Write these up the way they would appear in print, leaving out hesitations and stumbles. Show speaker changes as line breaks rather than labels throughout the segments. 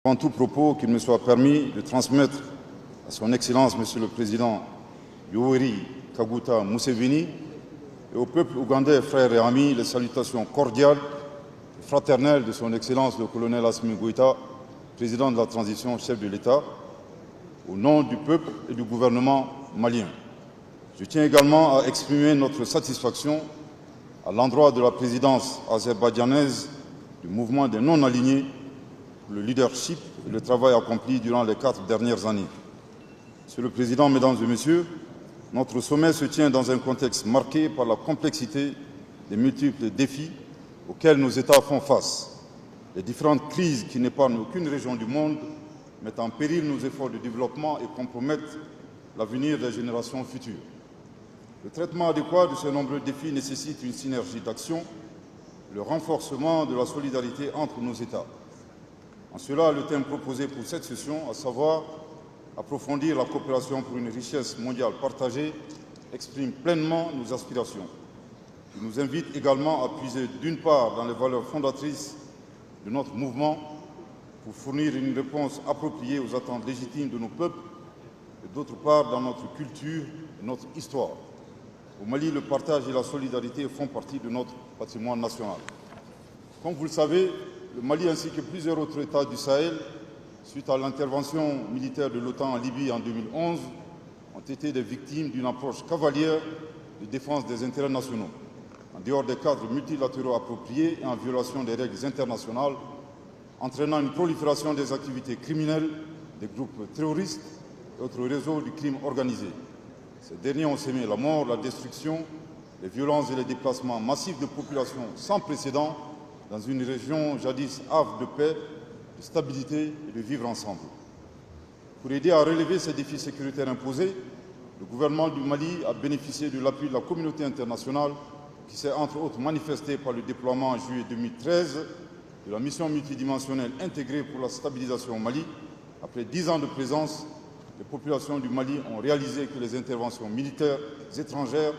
En tout propos, qu'il me soit permis de transmettre à son Excellence, Monsieur le Président Yoweri Kaguta Museveni, et au peuple ougandais, frères et amis, les salutations cordiales et fraternelles de son Excellence le colonel Assimi Goïta, président de la transition, chef de l'État, au nom du peuple et du gouvernement malien. Je tiens également à exprimer notre satisfaction à l'endroit de la présidence azerbaïdjanaise du mouvement des non-alignés pour le leadership et le travail accompli durant les 4 dernières années. Monsieur le Président, Mesdames et Messieurs, notre sommet se tient dans un contexte marqué par la complexité des multiples défis auxquels nos États font face. Les différentes crises qui n'épargnent aucune région du monde mettent en péril nos efforts de développement et compromettent l'avenir des générations futures. Le traitement adéquat de ces nombreux défis nécessite une synergie d'action, le renforcement de la solidarité entre nos États. En cela, le thème proposé pour cette session, à savoir approfondir la coopération pour une richesse mondiale partagée, exprime pleinement nos aspirations. Il nous invite également à puiser d'une part dans les valeurs fondatrices de notre mouvement pour fournir une réponse appropriée aux attentes légitimes de nos peuples et d'autre part dans notre culture et notre histoire. Au Mali, le partage et la solidarité font partie de notre patrimoine national. Comme vous le savez, le Mali ainsi que plusieurs autres États du Sahel, suite à l'intervention militaire de l'OTAN en Libye en 2011, ont été des victimes d'une approche cavalière de défense des intérêts nationaux, en dehors des cadres multilatéraux appropriés et en violation des règles internationales, entraînant une prolifération des activités criminelles des groupes terroristes et autres réseaux du crime organisé. Ces derniers ont sémé la mort, la destruction, les violences et les déplacements massifs de populations sans précédent dans une région jadis havre de paix, de stabilité et de vivre ensemble. Pour aider à relever ces défis sécuritaires imposés, le gouvernement du Mali a bénéficié de l'appui de la communauté internationale qui s'est entre autres manifestée par le déploiement en juillet 2013 de la mission multidimensionnelle intégrée pour la stabilisation au Mali. Après 10 ans de présence, les populations du Mali ont réalisé que les interventions militaires étrangères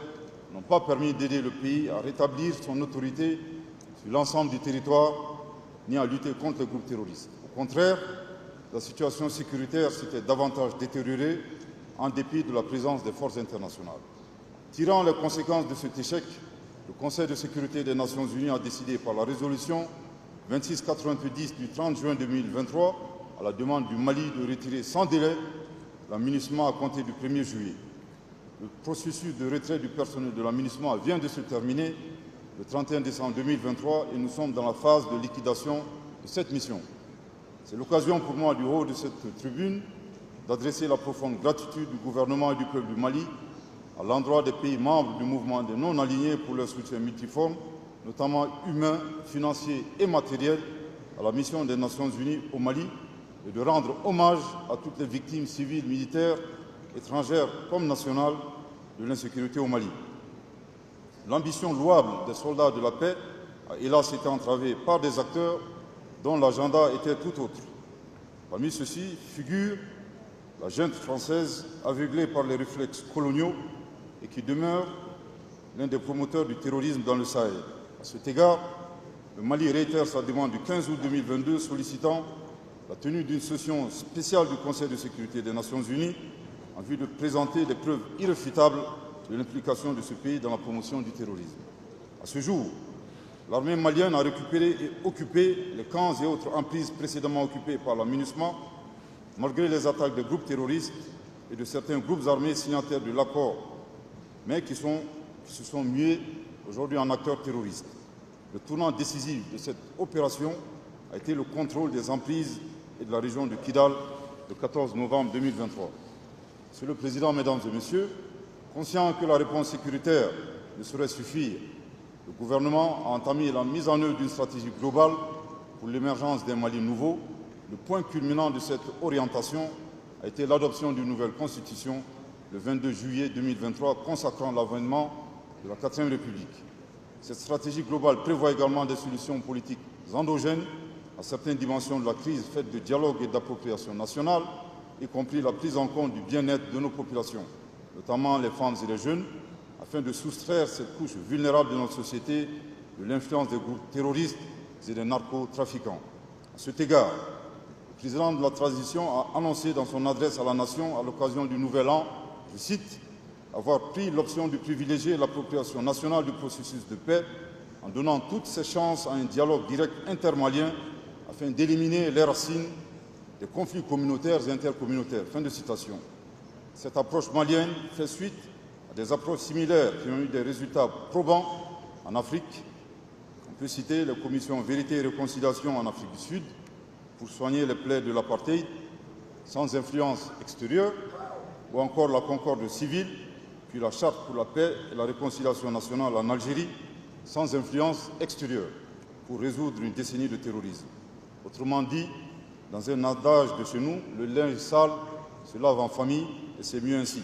n'ont pas permis d'aider le pays à rétablir son autorité sur l'ensemble du territoire, ni à lutter contre les groupes terroristes. Au contraire, la situation sécuritaire s'était davantage détériorée en dépit de la présence des forces internationales. Tirant les conséquences de cet échec, le Conseil de sécurité des Nations Unies a décidé par la résolution 2690 du 30 juin 2023, à la demande du Mali, de retirer sans délai l'amunissement à compter du 1er juillet. Le processus de retrait du personnel de l'amunissement vient de se terminer le 31 décembre 2023 et nous sommes dans la phase de liquidation de cette mission. C'est l'occasion pour moi, du haut de cette tribune, d'adresser la profonde gratitude du gouvernement et du peuple du Mali à l'endroit des pays membres du mouvement des non-alignés pour leur soutien multiforme, notamment humain, financier et matériel, à la mission des Nations Unies au Mali, et de rendre hommage à toutes les victimes civiles, militaires, étrangères comme nationales de l'insécurité au Mali. L'ambition louable des soldats de la paix a hélas été entravée par des acteurs dont l'agenda était tout autre. Parmi ceux-ci figure la junte française aveuglée par les réflexes coloniaux et qui demeure l'un des promoteurs du terrorisme dans le Sahel. À cet égard, le Mali réitère sa demande du 15 août 2022 sollicitant la tenue d'une session spéciale du Conseil de sécurité des Nations Unies en vue de présenter des preuves irréfutables de l'implication de ce pays dans la promotion du terrorisme. À ce jour, l'armée malienne a récupéré et occupé les camps et autres emprises précédemment occupées par la MINUSMA, malgré les attaques des groupes terroristes et de certains groupes armés signataires de l'accord, mais qui se sont mués aujourd'hui en acteurs terroristes. Le tournant décisif de cette opération a été le contrôle des emprises et de la région de Kidal le 14 novembre 2023. Monsieur le Président, Mesdames et Messieurs, conscient que la réponse sécuritaire ne saurait suffire, le gouvernement a entamé la mise en œuvre d'une stratégie globale pour l'émergence d'un Mali nouveau. Le point culminant de cette orientation a été l'adoption d'une nouvelle constitution le 22 juillet 2023 consacrant l'avènement de la 4e République. Cette stratégie globale prévoit également des solutions politiques endogènes à certaines dimensions de la crise faite de dialogue et d'appropriation nationale, y compris la prise en compte du bien-être de nos populations, notamment les femmes et les jeunes, afin de soustraire cette couche vulnérable de notre société de l'influence des groupes terroristes et des narcotrafiquants. À cet égard, Le président de la transition a annoncé dans son adresse à la nation à l'occasion du Nouvel An, je cite, avoir pris l'option de privilégier l'appropriation nationale du processus de paix en donnant toutes ses chances à un dialogue direct intermalien afin d'éliminer les racines des conflits communautaires et intercommunautaires. Fin de citation. Cette approche malienne fait suite à des approches similaires qui ont eu des résultats probants en Afrique. On peut citer la commission Vérité et Réconciliation en Afrique du Sud pour soigner les plaies de l'apartheid sans influence extérieure, ou encore la concorde civile, puis la charte pour la paix et la réconciliation nationale en Algérie sans influence extérieure pour résoudre une décennie de terrorisme. Autrement dit, dans un adage de chez nous, le linge sale se lave en famille et c'est mieux ainsi.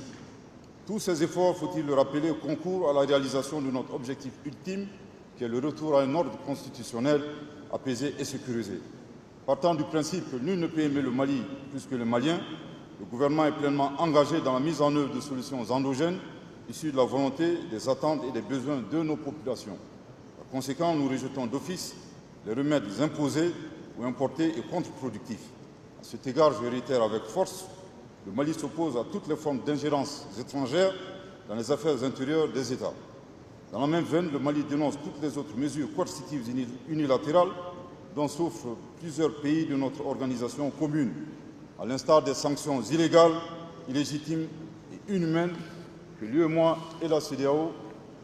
Tous ces efforts, faut-il le rappeler, concourent à la réalisation de notre objectif ultime, qui est le retour à un ordre constitutionnel apaisé et sécurisé. Partant du principe que nul ne peut aimer le Mali plus que les Maliens, le gouvernement est pleinement engagé dans la mise en œuvre de solutions endogènes issues de la volonté, des attentes et des besoins de nos populations. Par conséquent, nous rejetons d'office les remèdes imposés ou importés et contre-productifs. À cet égard, je réitère avec force, le Mali s'oppose à toutes les formes d'ingérence étrangères dans les affaires intérieures des États. Dans la même veine, le Mali dénonce toutes les autres mesures coercitives unilatérales dont souffrent plusieurs pays de notre organisation commune, à l'instar des sanctions illégales, illégitimes et inhumaines que l'UEMOA et la CEDEAO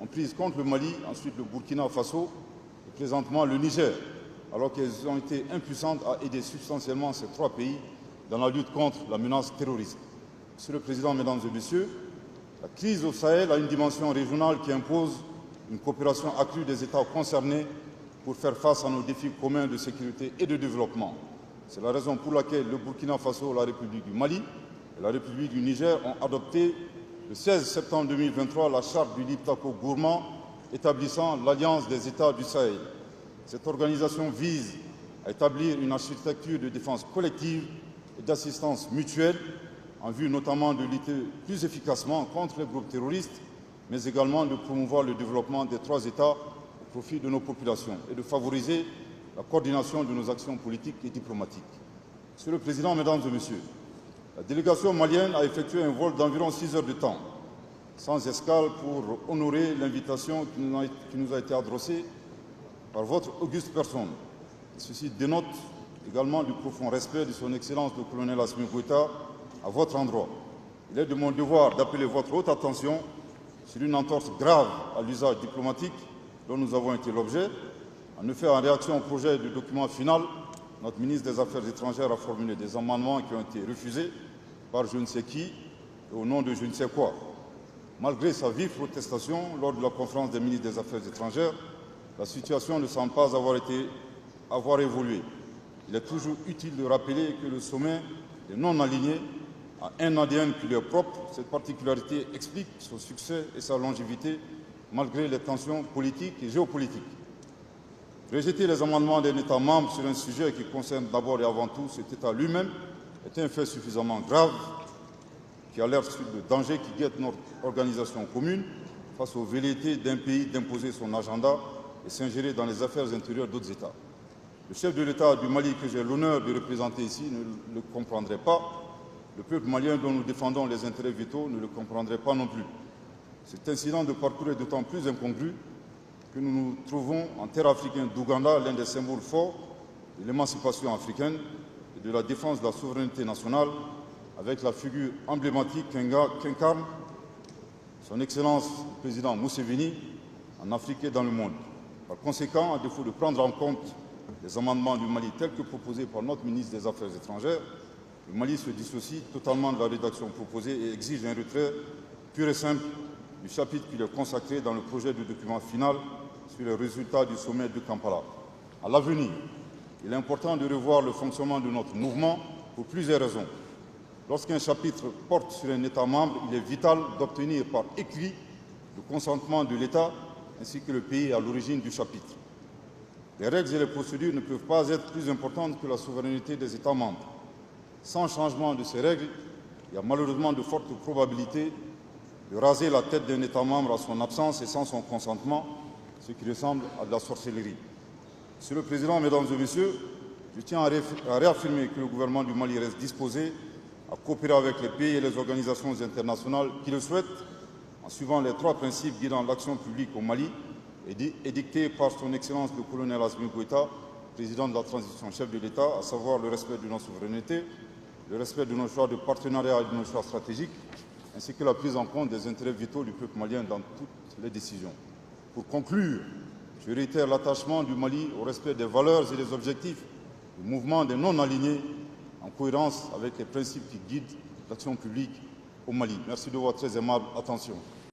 ont prises contre le Mali, ensuite le Burkina Faso et présentement le Niger, alors qu'elles ont été impuissantes à aider substantiellement ces trois pays dans la lutte contre la menace terroriste. Monsieur le Président, Mesdames et Messieurs, la crise au Sahel a une dimension régionale qui impose une coopération accrue des États concernés pour faire face à nos défis communs de sécurité et de développement. C'est la raison pour laquelle le Burkina Faso, la République du Mali et la République du Niger ont adopté le 16 septembre 2023 la charte du Liptako gourmand établissant l'Alliance des États du Sahel. Cette organisation vise à établir une architecture de défense collective et d'assistance mutuelle en vue notamment de lutter plus efficacement contre les groupes terroristes, mais également de promouvoir le développement des trois États au profit de nos populations et de favoriser la coordination de nos actions politiques et diplomatiques. Monsieur le Président, Mesdames et Messieurs, la délégation malienne a effectué un vol d'environ 6 heures de temps, sans escale, pour honorer l'invitation qui nous a été adressée par votre auguste personne. Ceci dénote également du profond respect de son Excellence le colonel Assimi Goïta à votre endroit. Il est de mon devoir d'appeler votre haute attention sur une entorse grave à l'usage diplomatique dont nous avons été l'objet. En effet, en réaction au projet de document final, notre ministre des Affaires étrangères a formulé des amendements qui ont été refusés par je ne sais qui et au nom de je ne sais quoi. Malgré sa vive protestation lors de la conférence des ministres des Affaires étrangères, la situation ne semble pas avoir évolué. Il est toujours utile de rappeler que le sommet des non-alignés a un ADN qui lui est propre. Cette particularité explique son succès et sa longévité malgré les tensions politiques et géopolitiques. Rejeter les amendements d'un État membre sur un sujet qui concerne d'abord et avant tout cet État lui-même est un fait suffisamment grave qui alerte sur le danger qui guette notre organisation commune face aux velléités d'un pays d'imposer son agenda et s'ingérer dans les affaires intérieures d'autres États. Le chef de l'État du Mali que j'ai l'honneur de représenter ici ne le comprendrait pas. Le peuple malien dont nous défendons les intérêts vitaux ne le comprendrait pas non plus. Cet incident de parcours est d'autant plus incongru que nous nous trouvons en terre africaine d'Ouganda, l'un des symboles forts de l'émancipation africaine et de la défense de la souveraineté nationale, avec la figure emblématique qu'incarne son Excellence le président Museveni en Afrique et dans le monde. Par conséquent, à défaut de prendre en compte les amendements du Mali tels que proposés par notre ministre des Affaires étrangères, le Mali se dissocie totalement de la rédaction proposée et exige un retrait pur et simple du chapitre qui lui est consacré dans le projet de document final sur les résultats du sommet de Kampala. À l'avenir, il est important de revoir le fonctionnement de notre mouvement pour plusieurs raisons. Lorsqu'un chapitre porte sur un État membre, il est vital d'obtenir par écrit le consentement de l'État ainsi que le pays à l'origine du chapitre. Les règles et les procédures ne peuvent pas être plus importantes que la souveraineté des États membres. Sans changement de ces règles, il y a malheureusement de fortes probabilités de raser la tête d'un État membre à son absence et sans son consentement, ce qui ressemble à de la sorcellerie. Monsieur le Président, Mesdames et Messieurs, Je tiens à réaffirmer que le gouvernement du Mali reste disposé à coopérer avec les pays et les organisations internationales qui le souhaitent, en suivant les 3 principes guidant l'action publique au Mali et dictés par son Excellence le colonel Assimi Goïta, président de la transition, chef de l'État, à savoir le respect de nos souverainetés, le respect de nos choix de partenariat et de nos choix stratégiques, ainsi que la prise en compte des intérêts vitaux du peuple malien dans toutes les décisions. Pour conclure, je réitère l'attachement du Mali au respect des valeurs et des objectifs du mouvement des non-alignés en cohérence avec les principes qui guident l'action publique au Mali. Merci de votre très aimable attention.